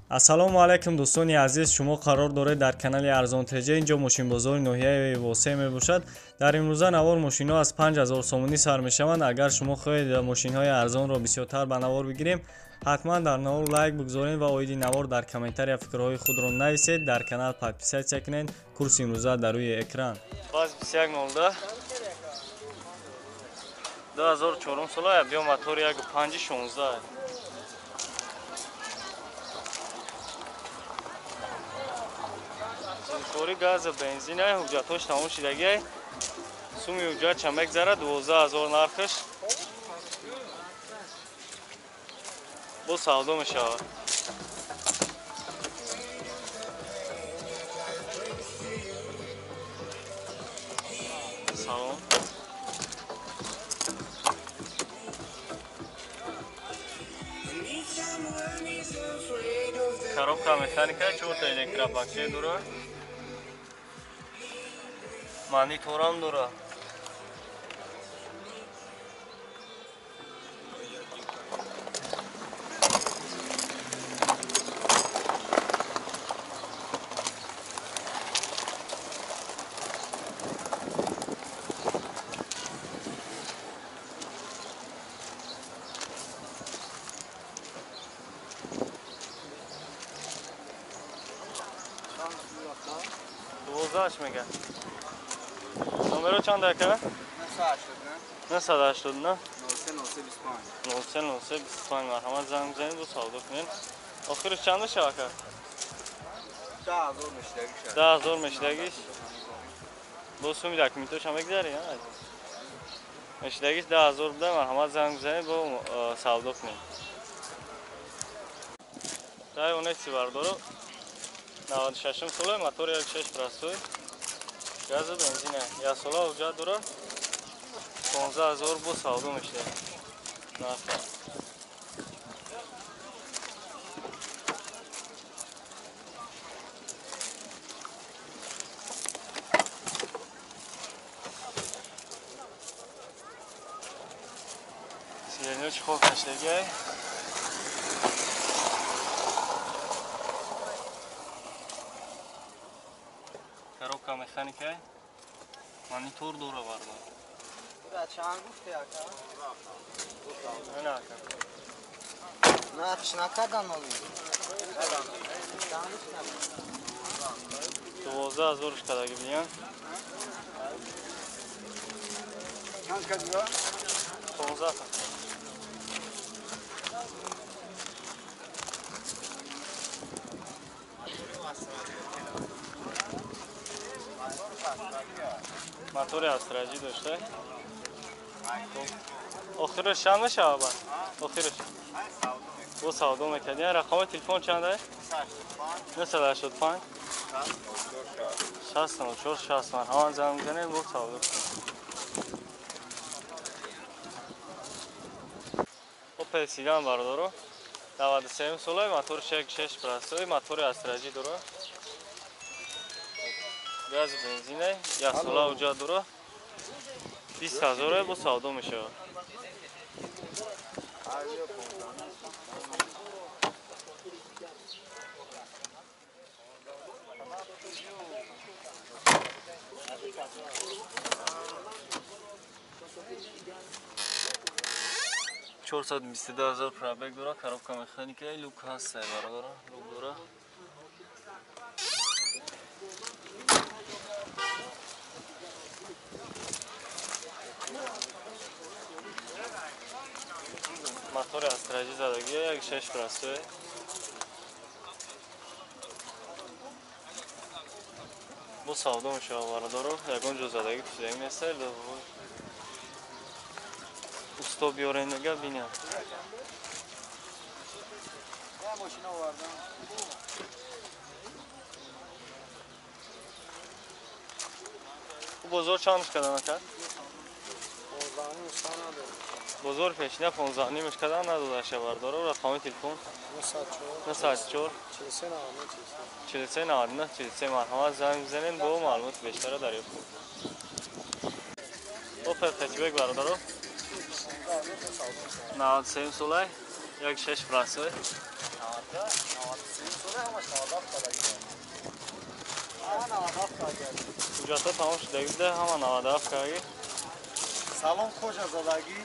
ассалому алайкум дӯстони азиз, шумо қарор доред дар канали арзонтеҷа. Инҷо мошинбозори ноҳияи восеъ мебошад. Дар имрӯза навор мошинҳо аз 5000 сомонӣ сар мешаванд. Агар шумо хоҳед мошинҳои арзонро бисёртар ба навор бигирем, ҳатман дар навор лайк бигзоред ва оиди навор дар комментария фикрҳои худро нависед. Дар канал подписатсия кунед. Курси имрӯза дар рӯи экран. Баз 21 молда 2004 сола биё мотори 1.516 кори газа бензин ҳуҷҷатҳош тамом шидаги суми ҳуҷҷат чам мегзарад 12000 нархаш бо савдо мешавад. салом коробка механика 4 электробаксия дура мониторам дура دوازدهش میگه. نمره چند دکه؟ 980 نه؟ 9325 مرحمت زنگ بزنید و سودا کنید. آخرش چند شبکه؟ 10000 مشترکیش. با سومی داکیومنتش هم بگذاری نه؟ مشترکیش 10000 بده مرحمت زنگ بزنید و سودا کنید. دای اونیسی بردارو 96 ساله موتور 1.6 پرستوی گاز بنزینه یا ساله اوجا دوره 15000 بو سودا میشه نافع سیلینو چی خوب نشدگی коробка механика монитор дура бардор чанд гуфти ака ана ака нақш накадан оли 12000 кадаги биян чанд кадига 15 мотори австражӣ дошта охираш чанд мешавад охираш бо савдо мекарди рақами телефон чанд 985 64 60 ҳаман занг мезанед бо савдо опел сиган бардоро 97 солаи мотори 6 прасои мотори австражӣ доро газ бензине як сола уҷа дура 20000 бо савдо мешавад. چهارصد و بیست و دو هزار پرابگ داره коробка механика люк هست برادر люк داره мотор австражӣ задагӣ 1.6 прасои бо савдо мешавад бародаро ягон ҷо задагӣ пусидаги места усто биёрен дига бинем бозор чанд мешкадан акад бозор пешина 15 мешкадан надодаша бардоро рақами телефон 94 43 99 43 марҳамат занг бизанед бо маълумоти бештара дарёфт кунед. опел хэтибек бардоро 97 солай 1.6 прасои حجتا تمام شده بوده همه 97 کردی. سلام خوش‌آمدگی.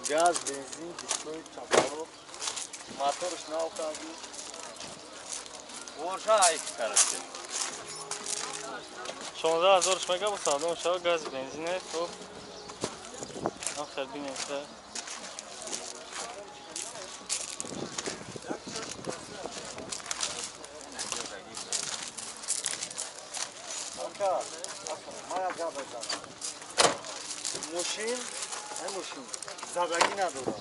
گاز، بنزین، دیسکوی، چاپالو. موتورش نو کردی. ورشا ای کارشی. 16000 شمگه با سودام شد گاز بنزینه تو آخر بینیسته. آکا، ما یک جا بزنم. ماشین، این ماشین زدگی نداره.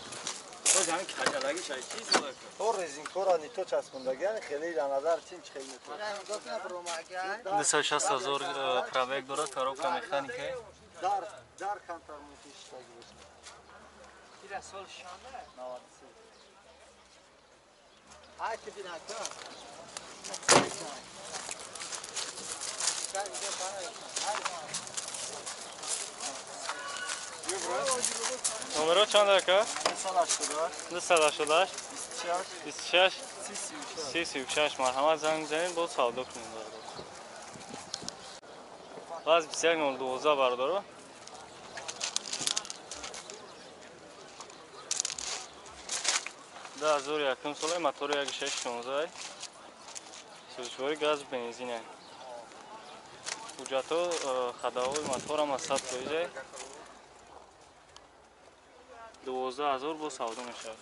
تو جمعی کجالگی شایی چیز بود؟ تو رزین کورانی تو چسبوندگی خیلی در نظر چین خیلی تو. 260,000 پرابگ داره коробка механике. در کانتر موتیش تاگی بشه. Bir sol şanlı. نواتسی. Ay ki bir dakika. Gel gel bana. Номеро чанд ака? Mesela şurada. 288 26. 26 Sisi 36 марҳамат занг мезанед бо савдо кунем бардор. Баъз 21:12 бардоро. Да 2001 сола мотори 1.616 сӯзишвори газ бензине. ҳуҷҷато хадавои моторам 100%. 12000 бо савдо мешавад.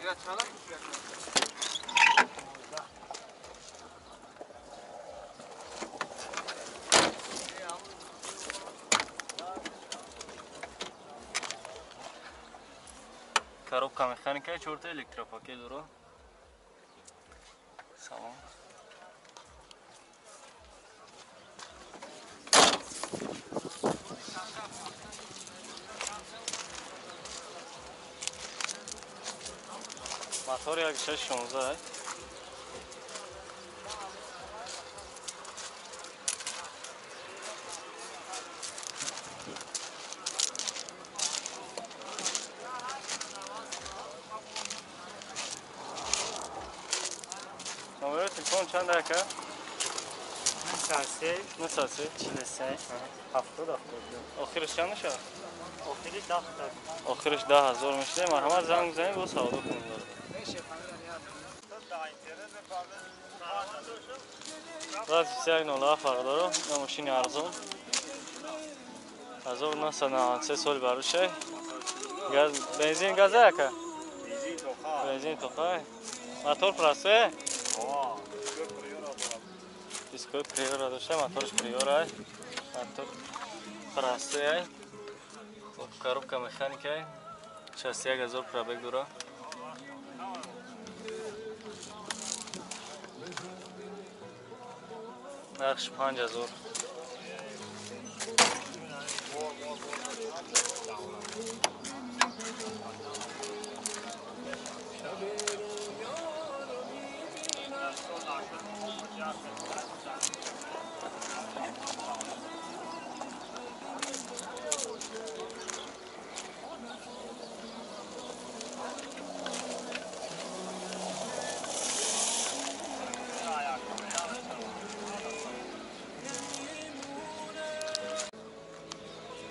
Biraz çalar mı? Коробка механика 4 электропакет дора. Салом. Мотор 1.616. Номер телефон чанд ака? 93 насаси 43 70 охириш чанд мешавад? آخری 10 охириш 10000 мешавад. марҳамат занг мезанед бо савдо кунем бардор. Баъз 21:07 бардоро. ин мошини арзон 1993 соли барӯше. Газ бензин газа ака? Бензин тоқай. Мотор простой? Дискои приора дошта, моторш приора. Мотор простой. Коробка механика 61000 пробег дора. Нархш 5000.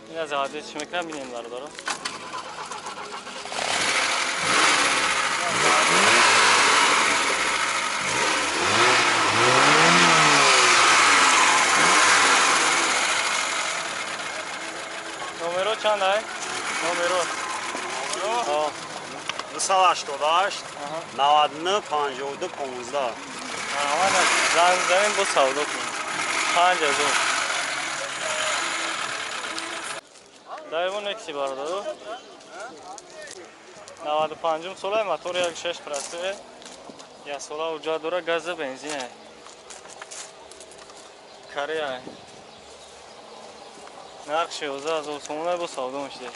این از عادت چی میکنم بینیم بردارم. نمرو چند های؟ نمرو 288 99 52 15 آمان زن زنیم با سودا کنیم 5000 دایمون اکسی بردارو 95 ساله موتور 1.6 پرسته یا ساله اوجا داره گاز بنزینه کاره نرخ 16000 سومونه با سودا میشه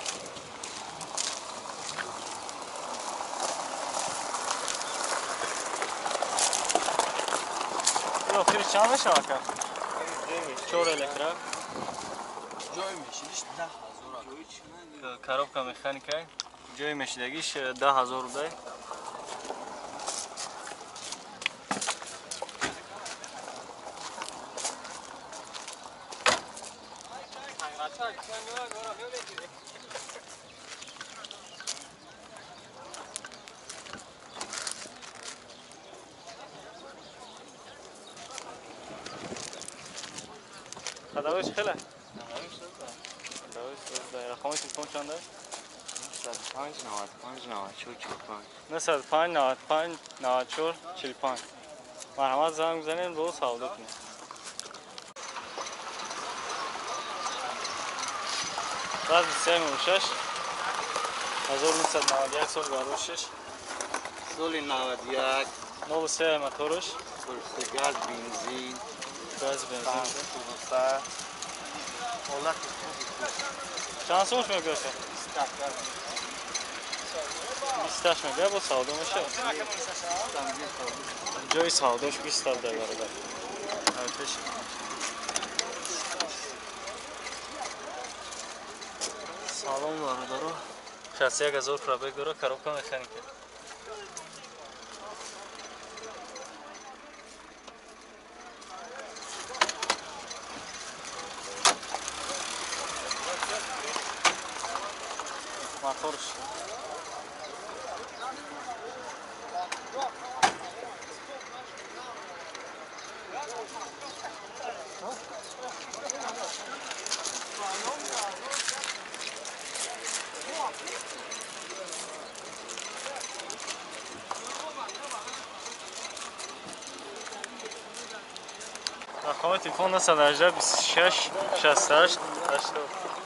آخرش چند میشه آکا؟ 4 الکترا جای میشینیش 10,000 جای چی نه коробка механика ҷои мешидагиш 10,000 рублай. خداویش خیلی رقم تلفن چنده؟ 95 95 94 45 95 95 94 45 مرحمت زنگ بزنین به او سودا کنید. بعد 396 1991 سال گاروشش سال 91 03 موتورش گاز بنزین گاز بنزین فروخته حالت چند سالش میگه؟ 28 میگه با سودا میشه. جای سوداش 20 تا در برابر. سلام برادرو. شاسی 1000 پرابگ داره коробка механика. Motorش رقم تلفن 918 26 68 80